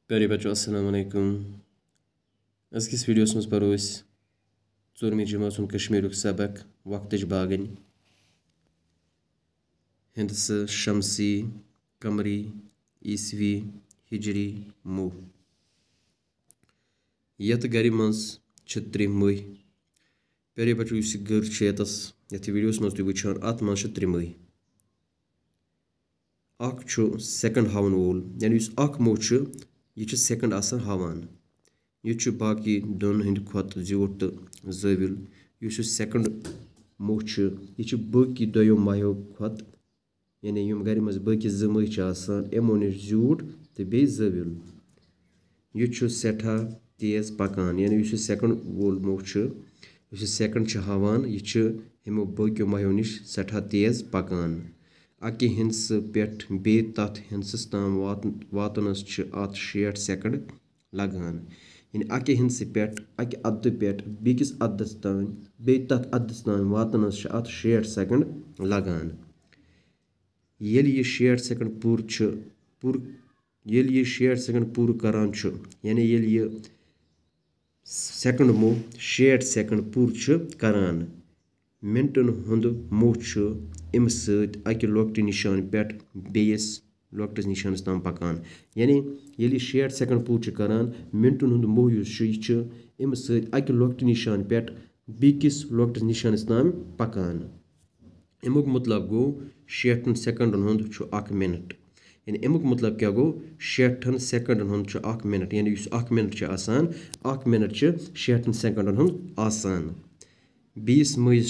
प्यारे बच्चों अस्सलाम वालेकुम। अजकिस वीडियोस मज परो ोरमी जमात कश्मीरुक सबक वक्तच बागन हिंदस शमसी कमरी ईसवी हिजरी मुह यत गर मज 3 मह। प्यारे बच्चों इस गर यतस यथ वीडियोस मज वुचान अत मज 3 मह। सेकंड हावन वोल यानी अख मोह यह सेकंड आसान हावान। यह बाकी दोन हंद खत ज्यूट तो ज़ाविल। यह सेकंड मोह यह बाकी दोयो महो खत यानी यम गर मज बाकी 2 मह यमो नश ज्यूट तो बे ज़ाविल। यह सठा तेज पकान यानी यह सेकंड वोल मोह यह सेकंड हावान यह यमो बाकियों महो नश सठा तेज पकान। अकि हिंदस पे बे तथ हिंदस ताम वातनस अत 60 सेकंड लगान। यानी अकि हिंदस पे अकि अद्द पे बेकिस अद्दस ताम बे तथ अद्दस ताम वातनस अत 60 सेकंड लगान। येल यह 60 सेकंड पूर करान यानी येल यह सेकंड मोह 60 सेकंड पूर करान मिनटन हुंद मोह अम सक लोकट निशान पे बेस लोकटस निशानस ताम पकान। यानी येल 60 सेकंड पूर करान मिनटन हुंद मोह यह अम सक लोकट निशान पे बेकिस लोकटस निशानस ताम पकान। अमुक मतलब गो 60 सेकंडन हुंद 1 मिनट। यानी अमुक मतलब क्या गो 60 सेकंडन हुंद 1 मिनट। यानी 1 मिनट आसान 1 मिनट 60 सेकंडन हुंद आसान। 20 मज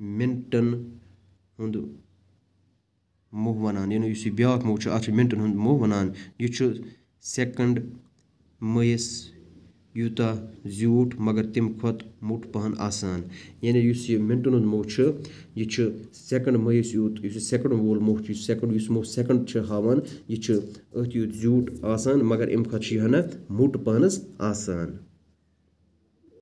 मिनटन हुंद मोह वनान। यानी ब्या मोह अत मिनटन हुंद मोह वनान। यह सेकंड मयस यूता ज्यूट मगर तम खत मोट पहन आसान। यानी यह मिनटन हुंद मोह यह सेकंड मयस यूत सेकंड वोल मोह सेकंड हावान यह अत यूत ज्यूट आसान मगर अम खत मोट पहनस आसान।